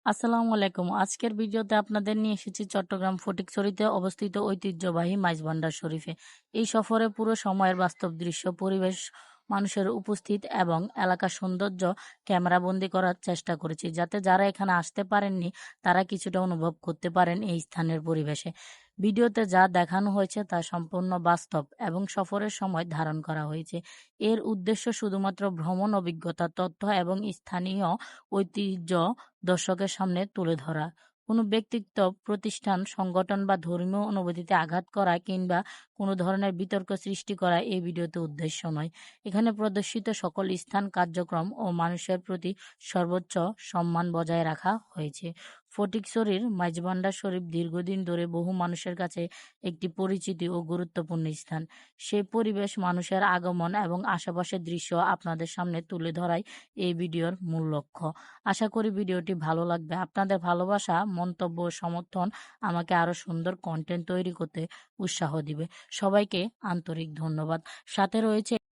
আসসালামু আলাইকুম। আজকের ভিডিওতে আপনাদের নিয়ে এসেছি চট্টগ্রাম ফটিকছড়িতে অবস্থিত ঐতিহ্যবাহী মাইজভান্ডার শরীফে। এই সফরে পুরো সময়ের বাস্তব দৃশ্য, পরিবেশ, মানুষের উপস্থিত এবং এলাকার সৌন্দর্য ক্যামেরাবন্দি করার চেষ্টা করেছি, যাতে যারা এখানে আসতে পারেননি তারা কিছুটা অনুভব করতে পারেন এই স্থানের পরিবেশে। ভিডিওতে যা দেখানো হয়েছে তা সম্পূর্ণ বাস্তব এবং সফরের সময় ধারণ করা হয়েছে। এর উদ্দেশ্য শুধুমাত্র ভ্রমণ অভিজ্ঞতা, তথ্য এবং স্থানীয় ঐতিহ্য দর্শকের সামনে তুলে ধরা। কোনো ব্যক্তিত্ব, প্রতিষ্ঠান, সংগঠন বা ধর্মীয় অনুভূতিতে আঘাত করা কিংবা কোনো ধরনের বিতর্ক সৃষ্টি করা এই ভিডিওতে উদ্দেশ্য নয়। এখানে প্রদর্শিত সকল স্থান, কার্যক্রম ও মানুষের প্রতি সর্বোচ্চ সম্মান বজায় রাখা হয়েছে। ফটিকছড়ির মাইজভান্ডার শরীফ দীর্ঘদিন ধরে বহু মানুষের কাছে একটি পরিচিতি ও গুরুত্বপূর্ণ স্থান। সেই পরিবেশ, মানুষের আগমন এবং আশেপাশের দৃশ্য আপনাদের সামনে তুলে ধরাই এই ভিডিওর মূল লক্ষ্য। আশা করি ভিডিওটি ভালো লাগবে। আপনাদের ভালোবাসা, মন্তব্য ও সমর্থন আমাকে আরো সুন্দর কন্টেন্ট তৈরি করতে উৎসাহ দিবে। সবাইকে আন্তরিক ধন্যবাদ। সাথে রয়েছে